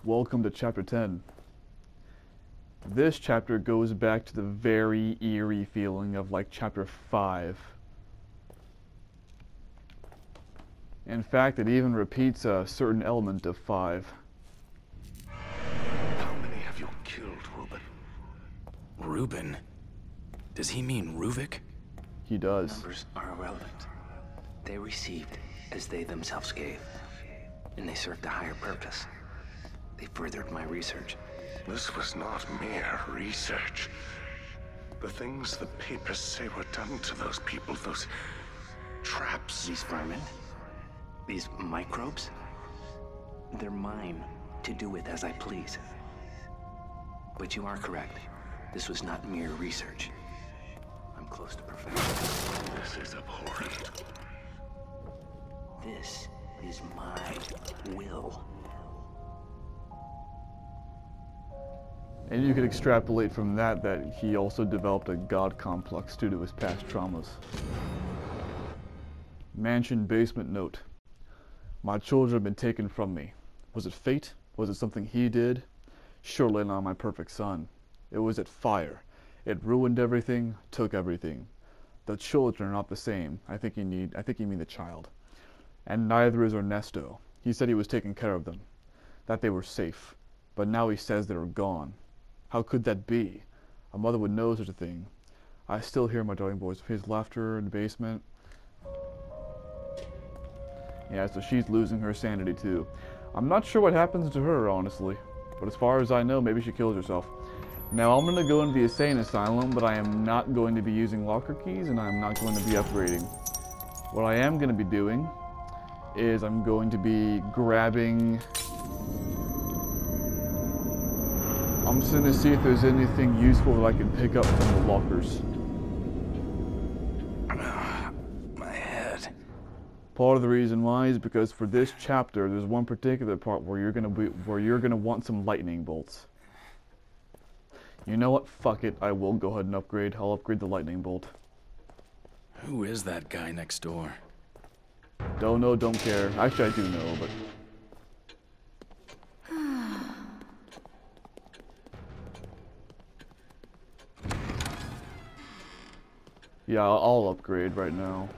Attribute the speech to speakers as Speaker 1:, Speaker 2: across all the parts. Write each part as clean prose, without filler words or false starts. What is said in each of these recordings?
Speaker 1: Welcome to Chapter 10. This chapter goes back to the very eerie feeling of like Chapter 5. In fact, it even repeats a certain element of 5.
Speaker 2: How many have you killed, Reuben?
Speaker 3: Reuben? Does he mean Ruvik?
Speaker 1: He does.
Speaker 4: Numbers are irrelevant. They received as they themselves gave, and they served a higher purpose. They furthered my research.
Speaker 2: This was not mere research. The things the papers say were done to those people, those traps.
Speaker 4: These vermin, these microbes, they're mine to do with as I please. But you are correct. This was not mere research. I'm close to perfection.
Speaker 2: This is abhorrent.
Speaker 4: This is my will.
Speaker 1: And you could extrapolate from that he also developed a god complex due to his past traumas. Mansion basement note. My children have been taken from me. Was it fate? Was it something he did? Surely not my perfect son. It was at fire. It ruined everything, took everything. The children are not the same. I think you mean the child. And neither is Ernesto. He said he was taking care of them, that they were safe. But now he says they're gone. How could that be? A mother would know such a thing. I still hear my darling boy's laughter in the basement. Yeah, so she's losing her sanity too. I'm not sure what happens to her, honestly. But as far as I know, maybe she kills herself. Now, I'm going to go into the insane asylum, but I am not going to be using locker keys, and I'm not going to be upgrading. What I am going to be doing is I'm going to be grabbing... I'm just going to see if there's anything useful that I can pick up from the lockers.
Speaker 3: My head.
Speaker 1: Part of the reason why is because for this chapter, there's one particular part where you're gonna want some lightning bolts. You know what? Fuck it. I will go ahead and upgrade. I'll upgrade the lightning bolt.
Speaker 3: Who is that guy next door?
Speaker 1: Don't know, don't care. Actually, I do know, but... Yeah, I'll upgrade right now.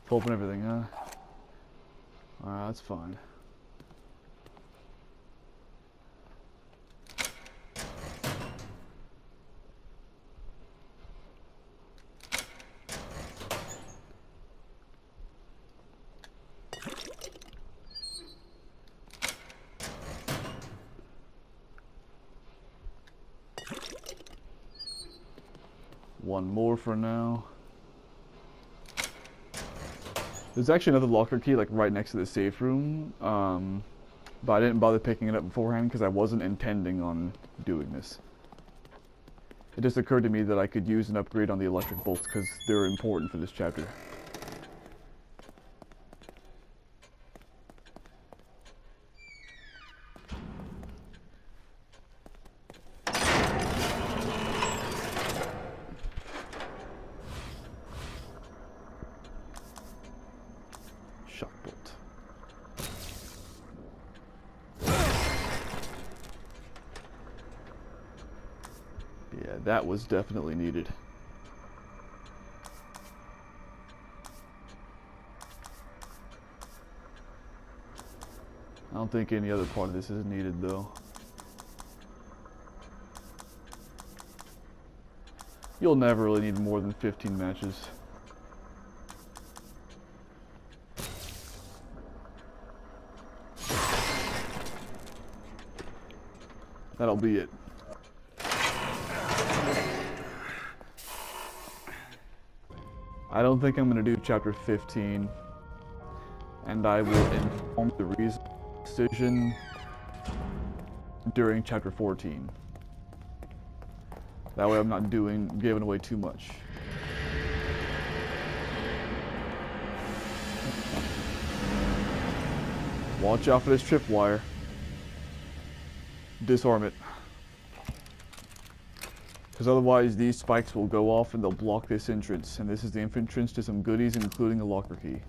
Speaker 1: Open everything, huh? Alright, that's fine. One more for now. There's actually another locker key like right next to the safe room, but I didn't bother picking it up beforehand because I wasn't intending on doing this. It just occurred to me that I could use an upgrade on the electric bolts because they're important for this chapter. Shock bolt. Yeah, that was definitely needed. I don't think any other part of this is needed though. You'll never really need more than 15 matches. That'll be it. I don't think I'm going to do chapter 15, and I will inform the reason decision during chapter 14. That way I'm not giving away too much. Watch out for this tripwire. Disarm it. Because otherwise these spikes will go off and they'll block this entrance. And this is the entrance to some goodies, including a locker key.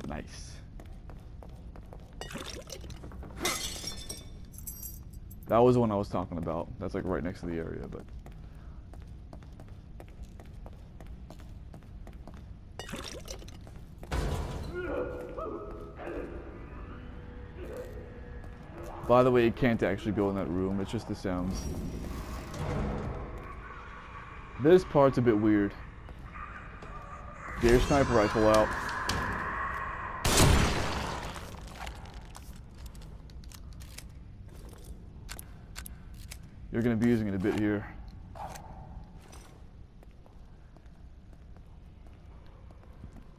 Speaker 1: Nice. That was the one I was talking about. That's like right next to the area, but... By the way, you can't actually go in that room, it's just the sounds. This part's a bit weird. Get your sniper rifle out. You're going to be using it a bit here.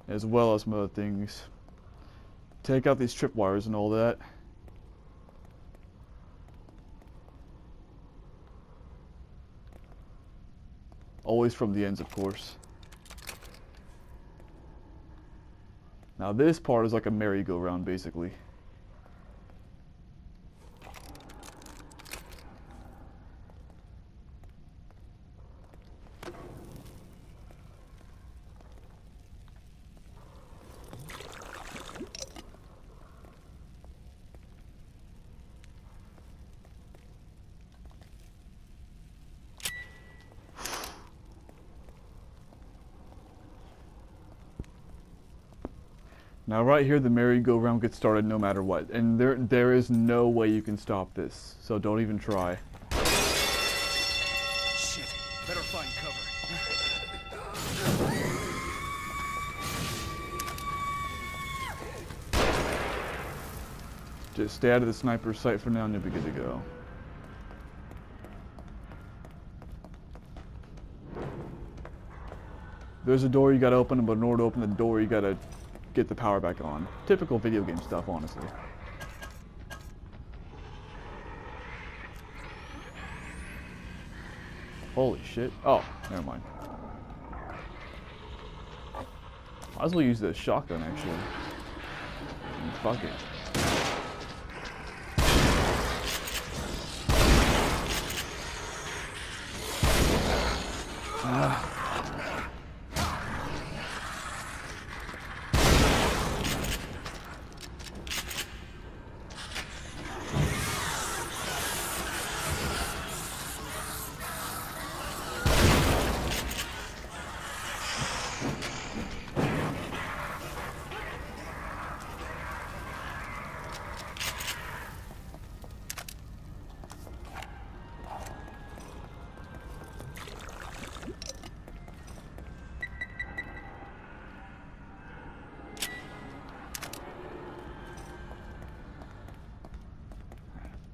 Speaker 1: As well as some other things. Take out these tripwires and all that. Always from the ends, of course. Now this part is like a merry-go-round, basically. Now right here, the merry-go-round gets started no matter what, and there is no way you can stop this, so don't even try.
Speaker 3: Shit, better find cover.
Speaker 1: Just stay out of the sniper's sight for now and you'll be good to go. There's a door you gotta open, but in order to open the door you gotta get the power back on. Typical video game stuff, honestly. Holy shit. Oh, never mind. Might as well use the shotgun, actually. Fuck it.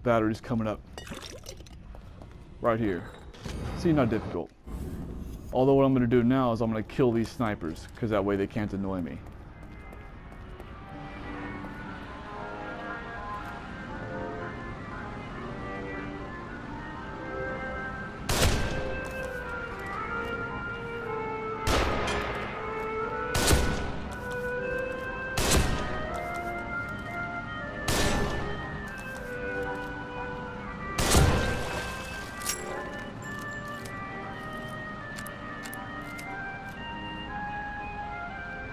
Speaker 1: Battery's coming up. Right here. See, not difficult. Although what I'm going to do now is I'm going to kill these snipers, because that way they can't annoy me.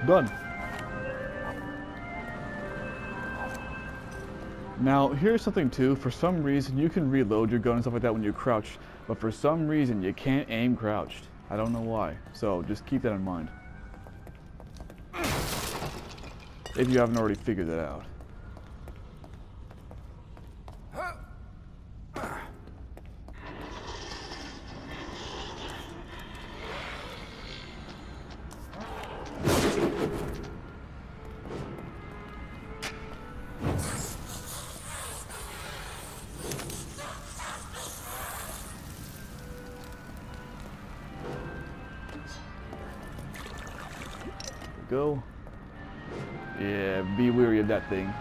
Speaker 1: Done. Now, here's something too. For some reason, you can reload your gun and stuff like that when you crouch, but for some reason, you can't aim crouched. I don't know why. So, just keep that in mind. If you haven't already figured that out. Go. Yeah, be wary of that thing.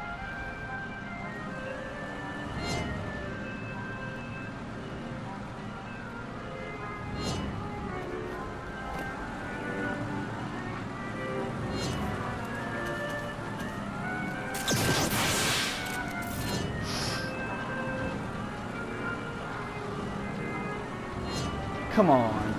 Speaker 1: Come on.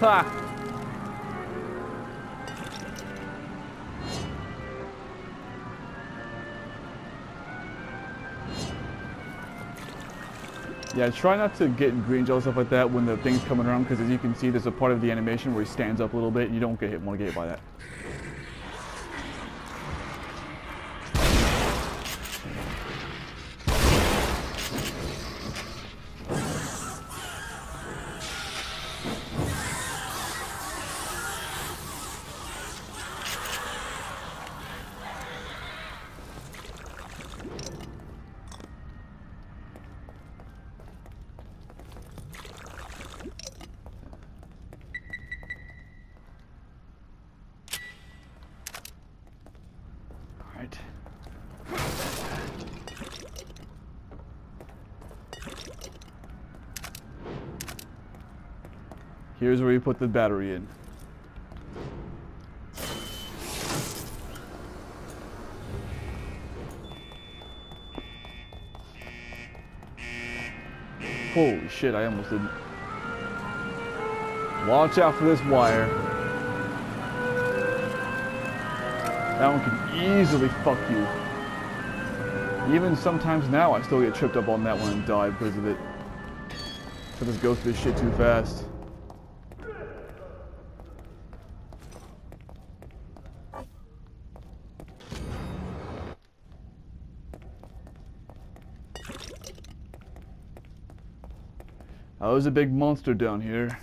Speaker 1: Ha! Yeah, try not to get green gel stuff like that when the thing's coming around, because as you can see, there's a part of the animation where he stands up a little bit. You don't want to get hit by that. Alright. Here's where you put the battery in. Holy shit, I almost didn't. Watch out for this wire. That one can easily fuck you. Even sometimes now I still get tripped up on that one and die because of it. I just go through this shit too fast. Oh, there's a big monster down here.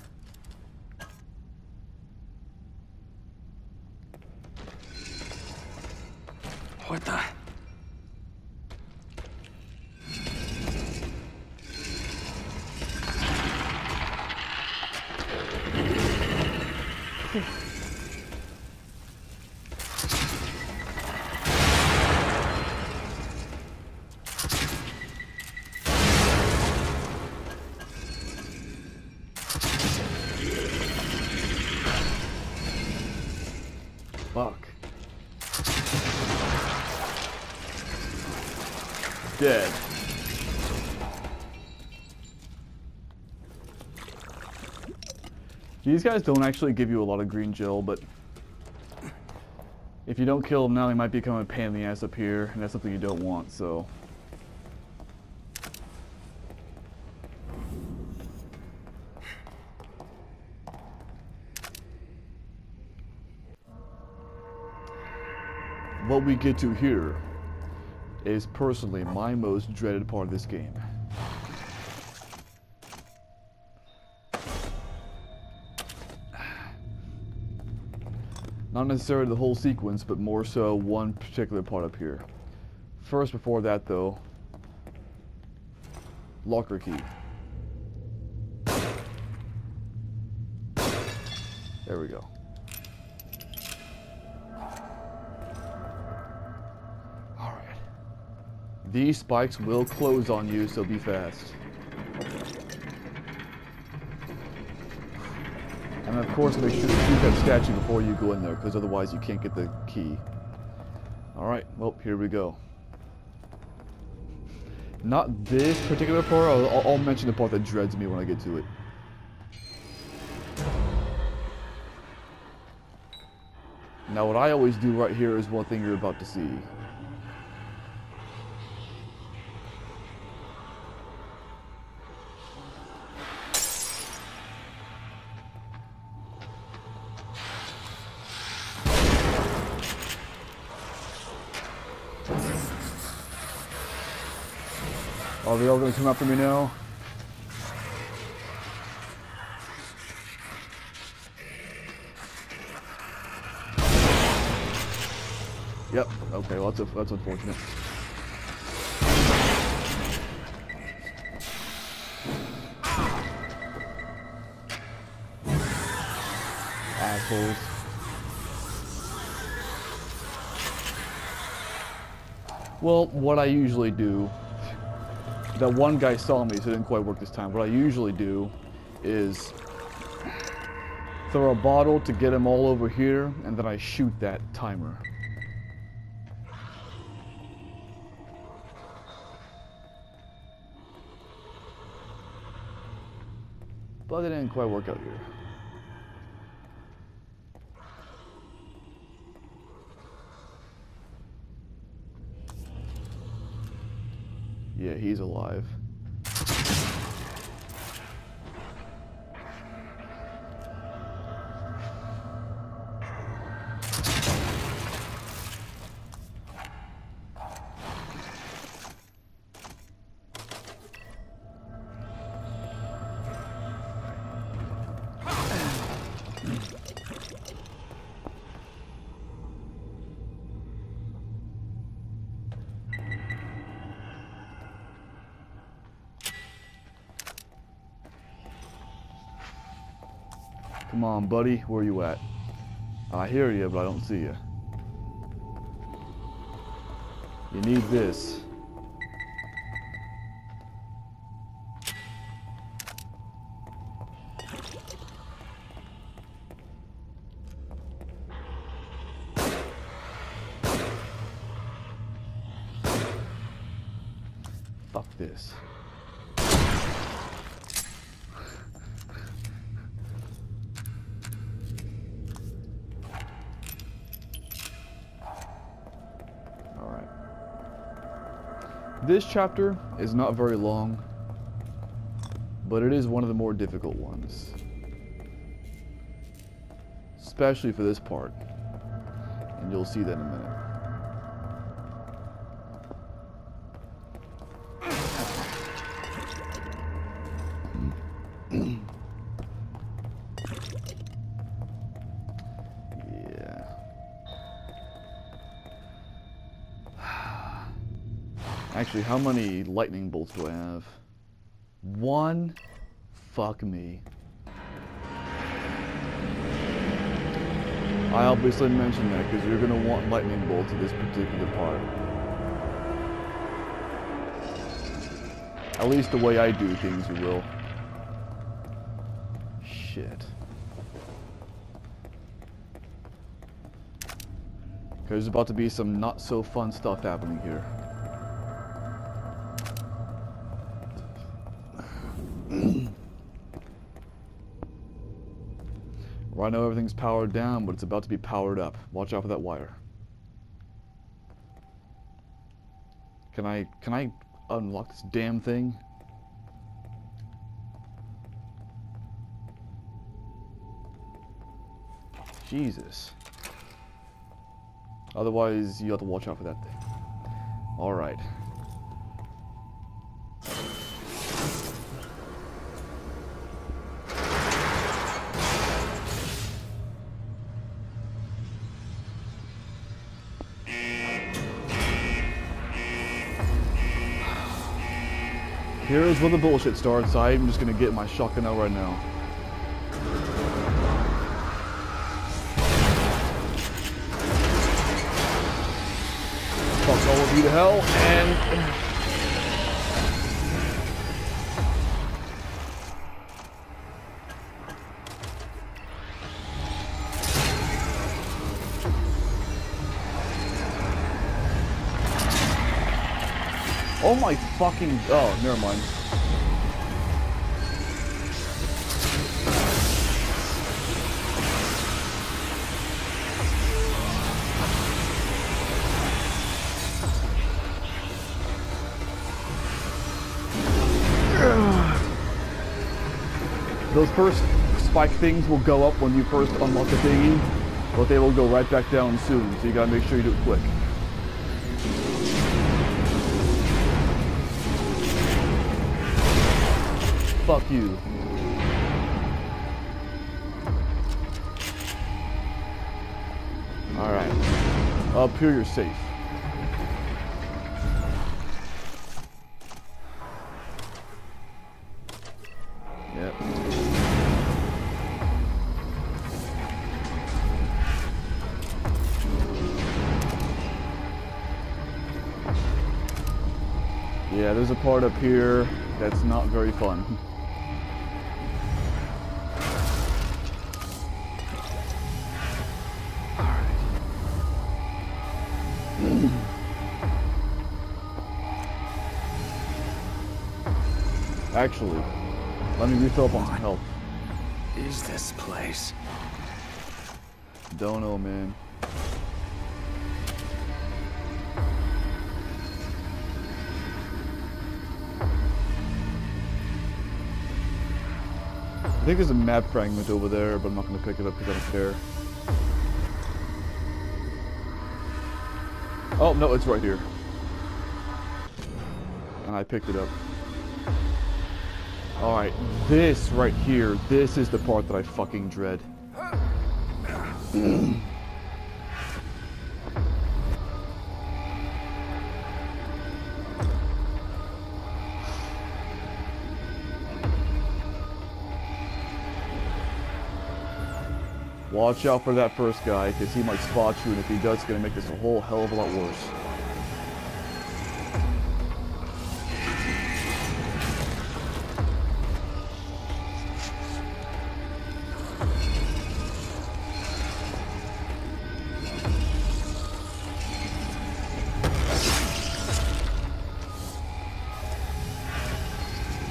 Speaker 4: What the?
Speaker 1: Fuck. Dead. These guys don't actually give you a lot of green gel, but if you don't kill them now, they might become a pain in the ass up here, and that's something you don't want, so. What we get to here is personally my most dreaded part of this game. Not necessarily the whole sequence, but more so one particular part up here. First, before that though, locker key. There we go. Alright. These spikes will close on you, so be fast. And of course, make sure to shoot that statue before you go in there, because otherwise you can't get the key. Alright, well, here we go. Not this particular part, I'll mention the part that dreads me when I get to it. Now what I always do right here is one thing you're about to see. Are they all gonna come after me now? Yep, okay, well that's unfortunate. assholes. Well, what I usually do, that one guy saw me, so it didn't quite work this time. What I usually do is throw a bottle to get him all over here, and then I shoot that timer. But it didn't quite work out here. Yeah, he's alive. Come on, buddy, where you at? I hear you, but I don't see you. You need this. Fuck this. This chapter is not very long, but it is one of the more difficult ones. Especially for this part. And you'll see that in a minute. Actually, how many lightning bolts do I have? 1? Fuck me. I obviously mentioned that because you're going to want lightning bolts in this particular part. At least the way I do things, you will. Shit. There's about to be some not so fun stuff happening here. Well, I know everything's powered down, but it's about to be powered up. Watch out for that wire. Can I unlock this damn thing? Jesus. Otherwise, you have to watch out for that thing. All right. Here's where the bullshit starts. I'm just gonna get my shotgun out right now. Fuck all of you to hell, and... Oh my fucking... Oh, never mind. Those first spike things will go up when you first unlock the thingy, but they will go right back down soon, so you gotta make sure you do it quick. Fuck you. Alright. Up here you're safe. Yep. Yeah, there's a part up here that's not very fun. Actually, let me refill up on some health.
Speaker 3: Is this place?
Speaker 1: Don't know, man. I think there's a map fragment over there, but I'm not going to pick it up because I don't care. Oh, no, it's right here. And I picked it up. Alright, this right here, this is the part that I fucking dread. Watch out for that first guy, because he might spot you, and if he does, it's going to make this a whole hell of a lot worse.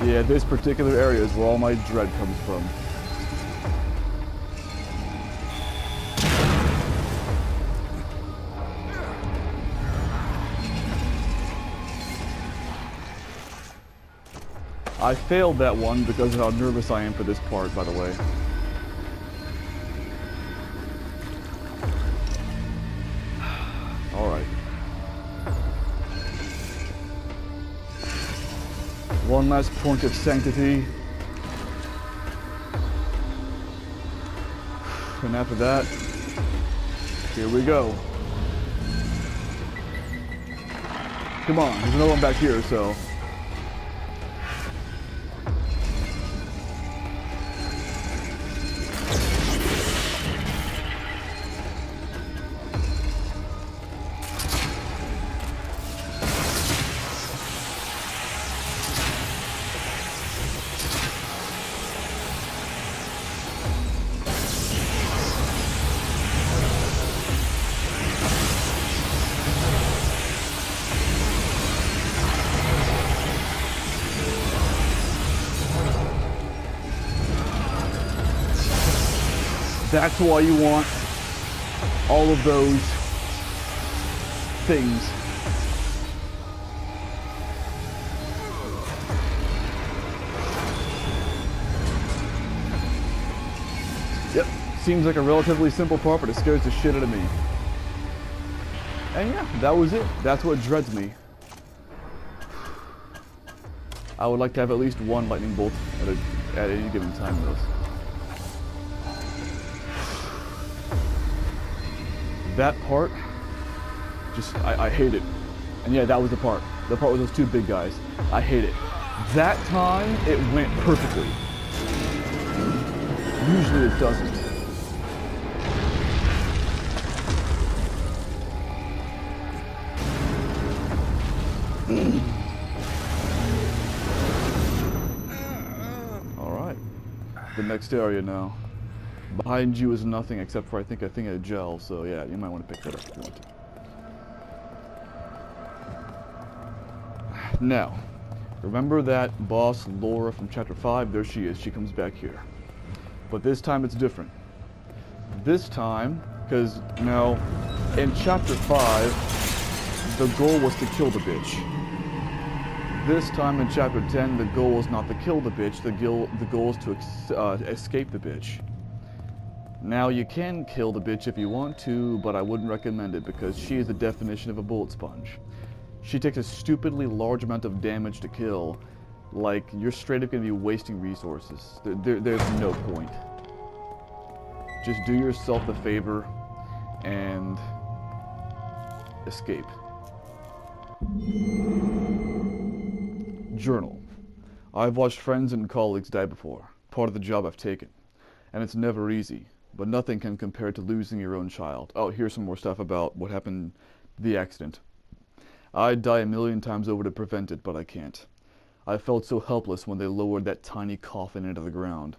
Speaker 1: Yeah, this particular area is where all my dread comes from. I failed that one because of how nervous I am for this part, by the way. Alright. One last point of sanctity. And after that, here we go. Come on, there's another one back here, so... That's why you want all of those things. Yep, seems like a relatively simple part, but it scares the shit out of me. And yeah, that was it. That's what dreads me. I would like to have at least one lightning bolt at any given time, though. That part, just, I hate it. And yeah, that was the part. The part with those two big guys. I hate it. That time, it went perfectly. Usually it doesn't. Alright. The next area now. Behind you is nothing except for, I think, a thing of gel, so yeah, you might want to pick that up if you want to. Now, remember that boss Laura from Chapter 5? There she is, she comes back here. But this time it's different. This time, because, now, in Chapter 5, the goal was to kill the bitch. This time in Chapter 10, the goal is not to kill the bitch, the goal is to escape the bitch. Now, you can kill the bitch if you want to, but I wouldn't recommend it because she is the definition of a bullet sponge. She takes a stupidly large amount of damage to kill, like you're straight up going to be wasting resources. There's no point. Just do yourself the favor and escape. Journal. I've watched friends and colleagues die before, part of the job I've taken, and it's never easy. But nothing can compare to losing your own child. Oh, here's some more stuff about what happened, the accident. I'd die a million times over to prevent it, but I can't. I felt so helpless when they lowered that tiny coffin into the ground.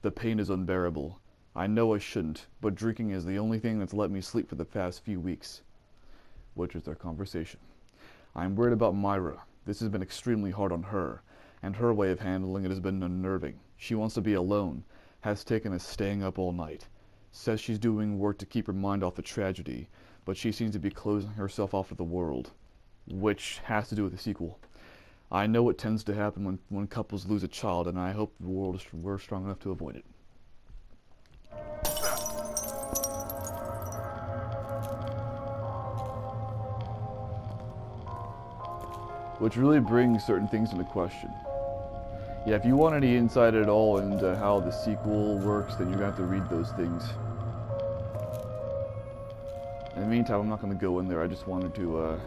Speaker 1: The pain is unbearable. I know I shouldn't, but drinking is the only thing that's let me sleep for the past few weeks. Which is their conversation. I'm worried about Myra. This has been extremely hard on her, and her way of handling it has been unnerving. She wants to be alone, has taken us staying up all night. Says she's doing work to keep her mind off the tragedy, but she seems to be closing herself off to the world, which has to do with the sequel. I know it tends to happen when couples lose a child, and I hope we're strong enough to avoid it. Which really brings certain things into question. Yeah, if you want any insight at all into how the sequel works, then you're going to have to read those things. In the meantime, I'm not going to go in there. I just wanted to,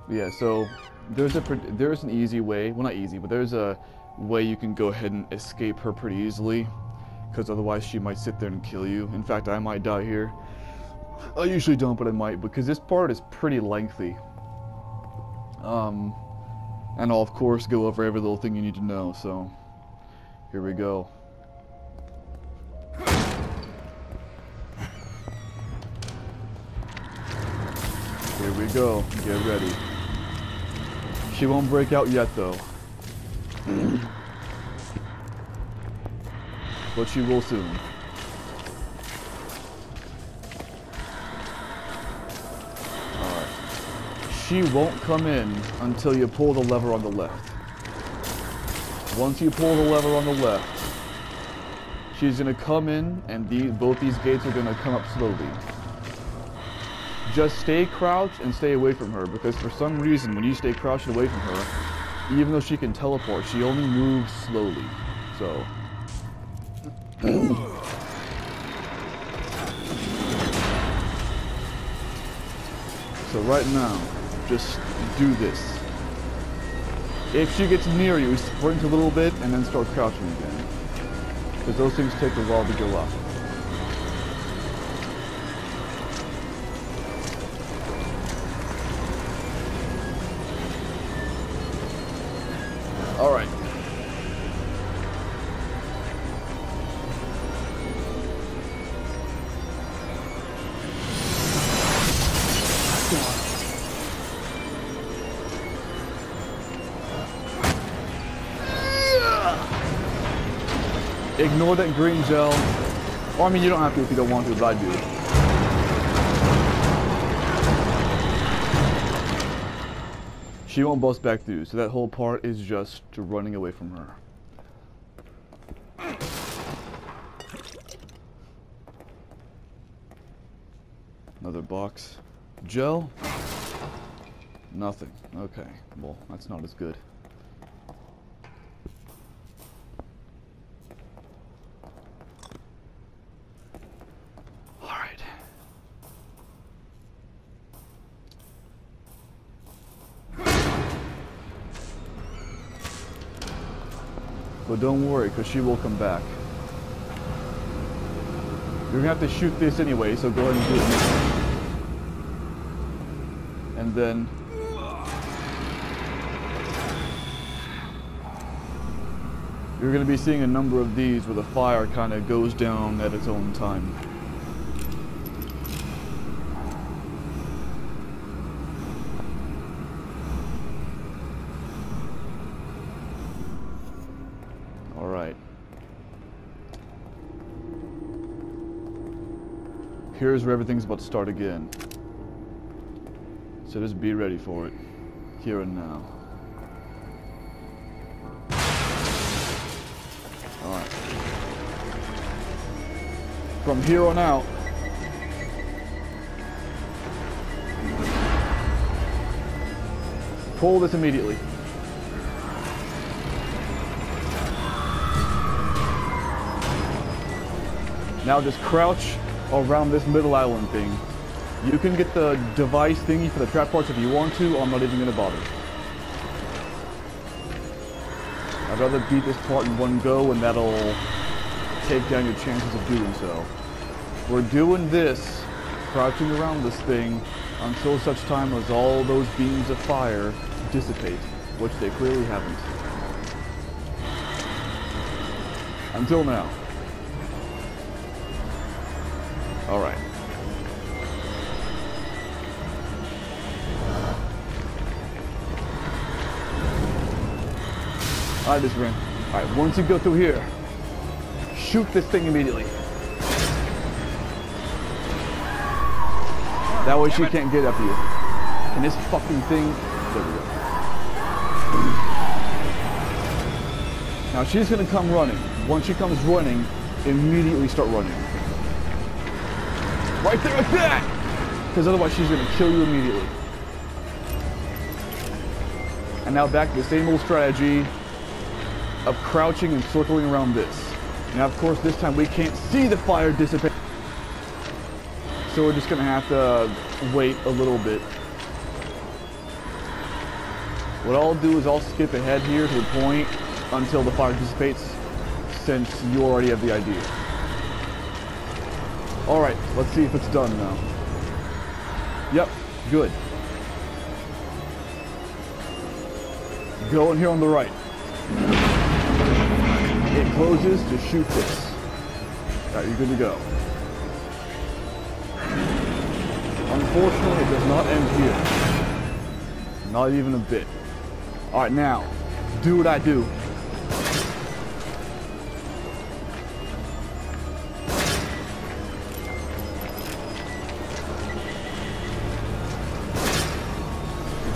Speaker 1: yeah, so there's an easy way, well not easy, but there's a way you can go ahead and escape her pretty easily, because otherwise she might sit there and kill you. In fact, I might die here. I usually don't, but I might, because this part is pretty lengthy. And I'll of course go over every little thing you need to know, so here we go. Here we go, get ready. She won't break out yet though. But she will soon. She won't come in until you pull the lever on the left. Once you pull the lever on the left, she's gonna come in, and both these gates are gonna come up slowly. Just stay crouched and stay away from her, because for some reason, when you stay crouched away from her, even though she can teleport, she only moves slowly. So. So right now, just do this. If she gets near you, sprint a little bit and then start crouching again. Because those things take a while to go up. Alright. Ignore that green gel. Or, I mean, you don't have to if you don't want to, but I do. She won't bust back through, so that whole part is just running away from her. Another box. Gel? Nothing. Okay. Well, that's not as good. But don't worry, because she will come back. You're going to have to shoot this anyway, so go ahead and do it now. And then... you're going to be seeing a number of these where the fire kind of goes down at its own time. Here's where everything's about to start again. So just be ready for it. Here and now. Alright. From here on out, pull this immediately. Now just crouch around this middle island thing. You can get the device thingy for the trap parts if you want to, I'm not even going to bother. I'd rather beat this part in one go, and that'll take down your chances of doing so. We're doing this, crouching around this thing, until such time as all those beams of fire dissipate, which they clearly haven't. Until now. Alright. Alright, this ring. Alright, once you go through here, shoot this thing immediately. That way she can't get up to you. And this fucking thing, there we go. Now she's gonna come running. Once she comes running, immediately start running. Right there like that! Because otherwise she's gonna kill you immediately. And now back to the same old strategy of crouching and circling around this. Now of course this time we can't see the fire dissipate. So we're just gonna have to wait a little bit. What I'll do is I'll skip ahead here to the point until the fire dissipates, since you already have the idea. Alright, let's see if it's done now. Yep, good. Go in here on the right. It closes to shoot this. Alright, you're good to go. Unfortunately, it does not end here. Not even a bit. Alright, now, do what I do.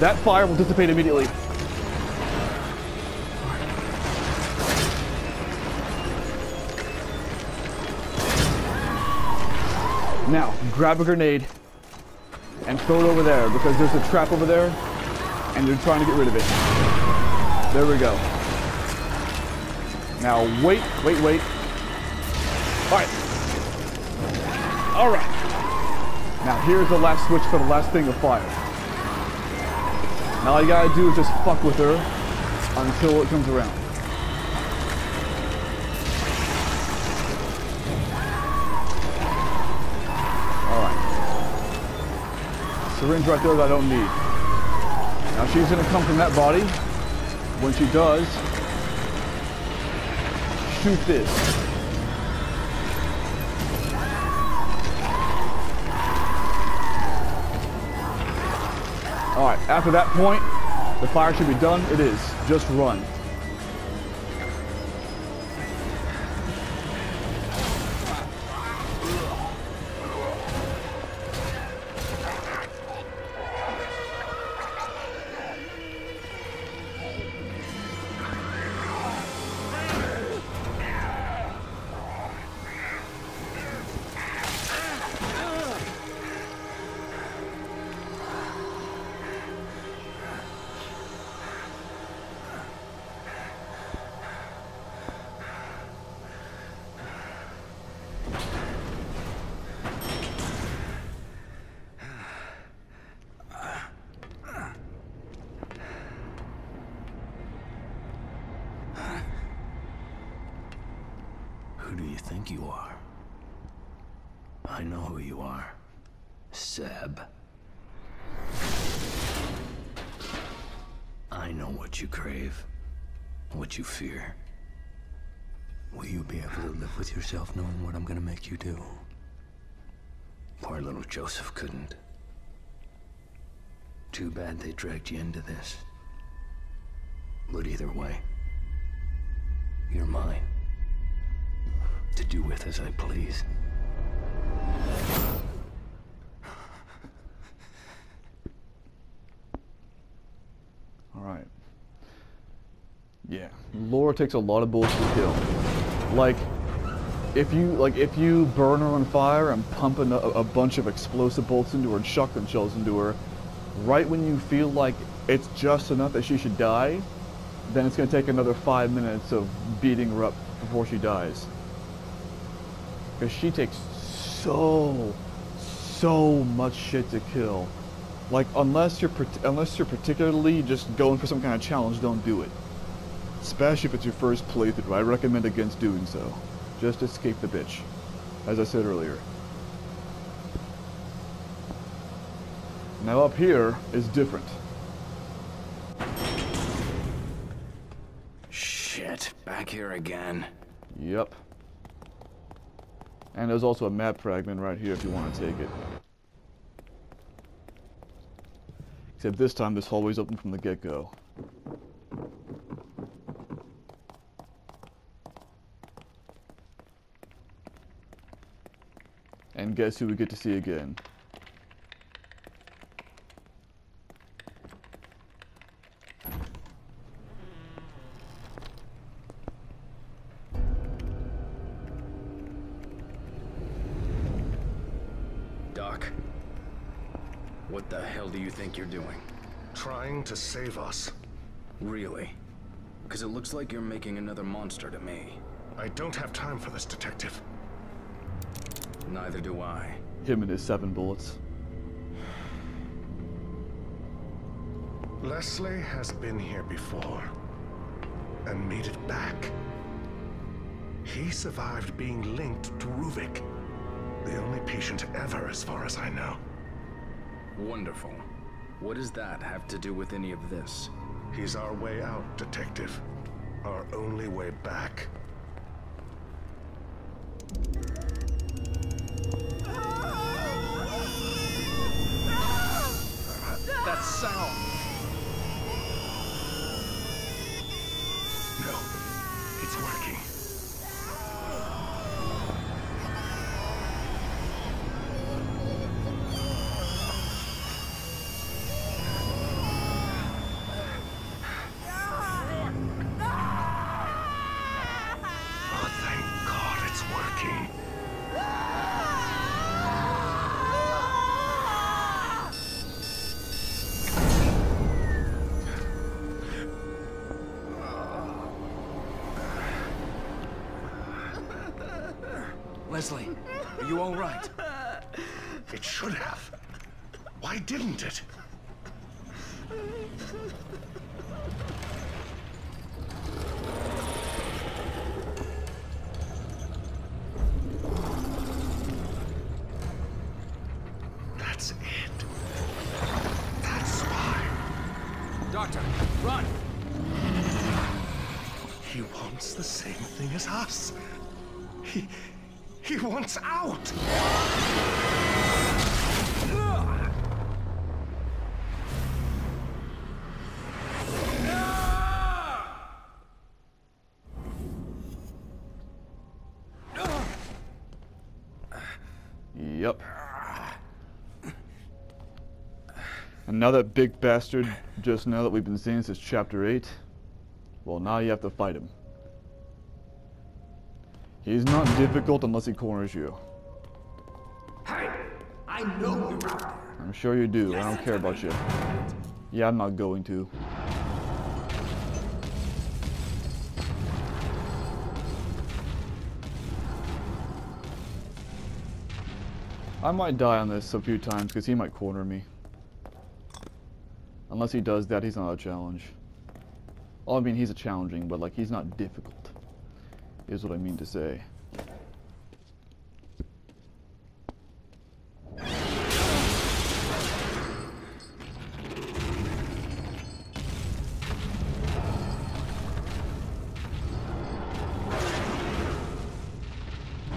Speaker 1: That fire will dissipate immediately. Now, grab a grenade and throw it over there, because there's a trap over there and you're trying to get rid of it. There we go. Now, wait. Alright. Now, here's the last switch for the last thing of fire. Now all you gotta do is just fuck with her until it comes around. Alright. Syringe right there that I don't need. Now she's gonna come from that body. When she does, shoot this. Alright, after that point, the fire should be done. It is. Just run.
Speaker 3: Who do you think you are? I know who you are. Seb. I know what you crave, what you fear. Will you be able to live with yourself knowing what I'm gonna make you do? Poor little Joseph couldn't. Too bad they dragged you into this. But either way, you're mine. To do with as I please.
Speaker 1: Alright. Yeah. Laura takes a lot of bullets to kill. Like if you burn her on fire and pump a bunch of explosive bolts into her and shotgun shells into her, right when you feel like it's just enough that she should die, then it's going to take another 5 minutes of beating her up before she dies. Because she takes so much shit to kill. Like, unless you're particularly just going for some kind of challenge, don't do it. Especially if it's your first playthrough, I recommend against doing so. Just escape the bitch, as I said earlier. Now up here is different.
Speaker 3: Shit, back here again.
Speaker 1: Yep. And there's also a map fragment right here if you want to take it. Except this time this hallway's open from the get-go. And guess who we get to see again?
Speaker 3: Doc, what the hell do you think you're doing?
Speaker 2: Trying to save us.
Speaker 3: Really? Because it looks like you're making another monster to me.
Speaker 2: I don't have time for this, Detective.
Speaker 3: Neither do I.
Speaker 1: Him and his 7 bullets.
Speaker 2: Leslie has been here before and made it back. He survived being linked to Ruvik, the only patient ever as far as I know.
Speaker 3: Wonderful. What does that have to do with any of this?
Speaker 2: He's our way out, Detective. Our only way back.
Speaker 3: That sound!
Speaker 2: No, it's working. Oh, thank God it's working.
Speaker 3: Leslie, are you all right?
Speaker 2: It should have. Why didn't it? That's it. That's why.
Speaker 3: Doctor, run!
Speaker 2: He wants the same thing as us. He wants out!
Speaker 1: Yep. And now that big bastard, just now that we've been seeing since chapter 8, well, now you have to fight him. He's not difficult unless he corners you.
Speaker 5: Hey, I know you're out there.
Speaker 1: I'm sure you do. I don't care about you. Yeah, I'm not going to. I might die on this a few times because he might corner me. Unless he does that, he's not a challenge. Well, I mean, he's a challenging, but like, he's not difficult, is what I mean to say.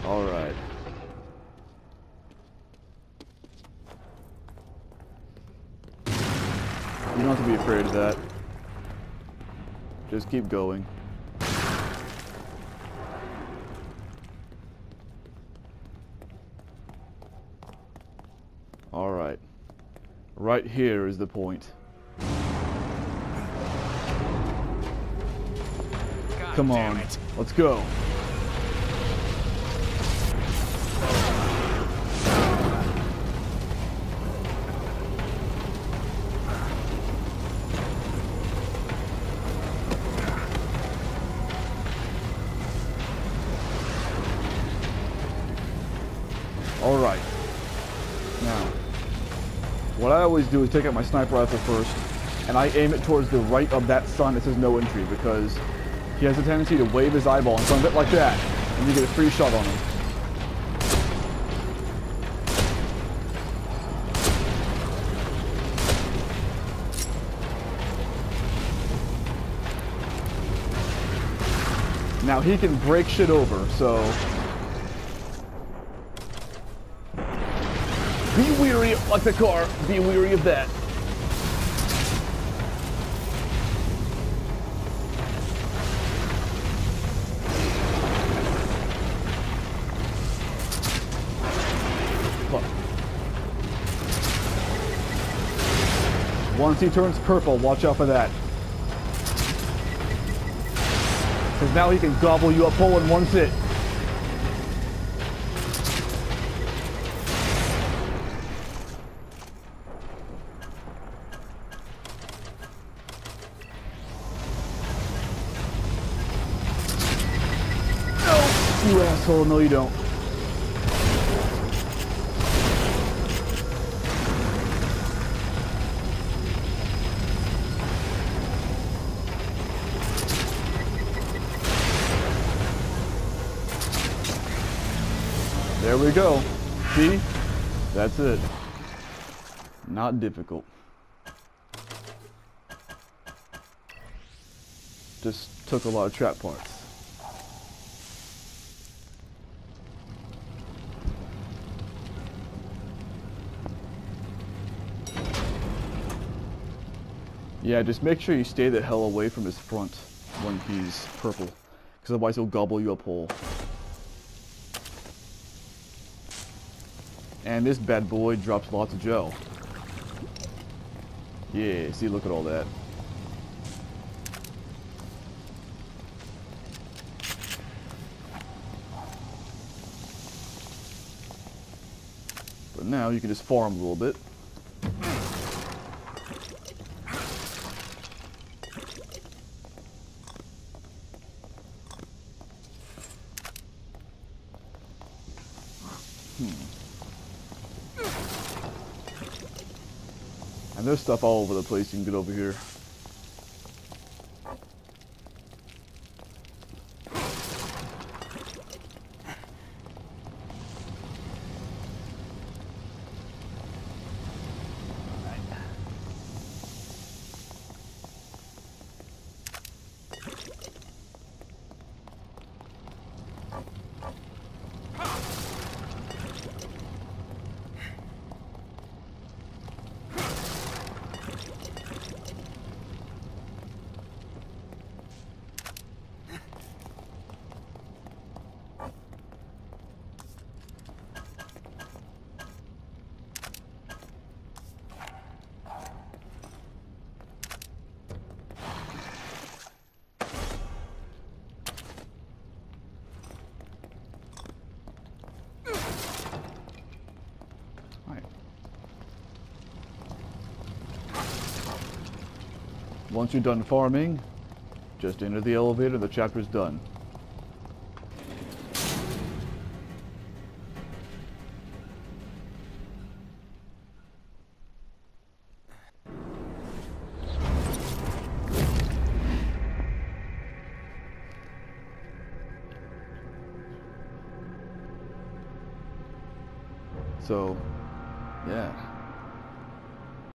Speaker 1: Alright. You don't have to be afraid of that. Just keep going. Alright. Right here is the point. Come on, let's go. Alright. Now, what I always do is take out my sniper rifle first, and I aim it towards the right of that sun that says no entry, because he has a tendency to wave his eyeball in front of it like that, and you get a free shot on him. Now he can break shit over, so... Be weary, like the car, be weary of that. Fuck. Once he turns purple, watch out for that. Because now he can gobble you up whole in one sit. No, you asshole, no you don't. There we go. See? That's it. Not difficult. Just took a lot of trap parts. Yeah, just make sure you stay the hell away from his front when he's purple, because otherwise he'll gobble you up whole. And this bad boy drops lots of gel. Yeah, see, look at all that. But now you can just farm a little bit. And there's stuff all over the place you can get over here. Once you're done farming, just enter the elevator and the chapter's done. So, yeah.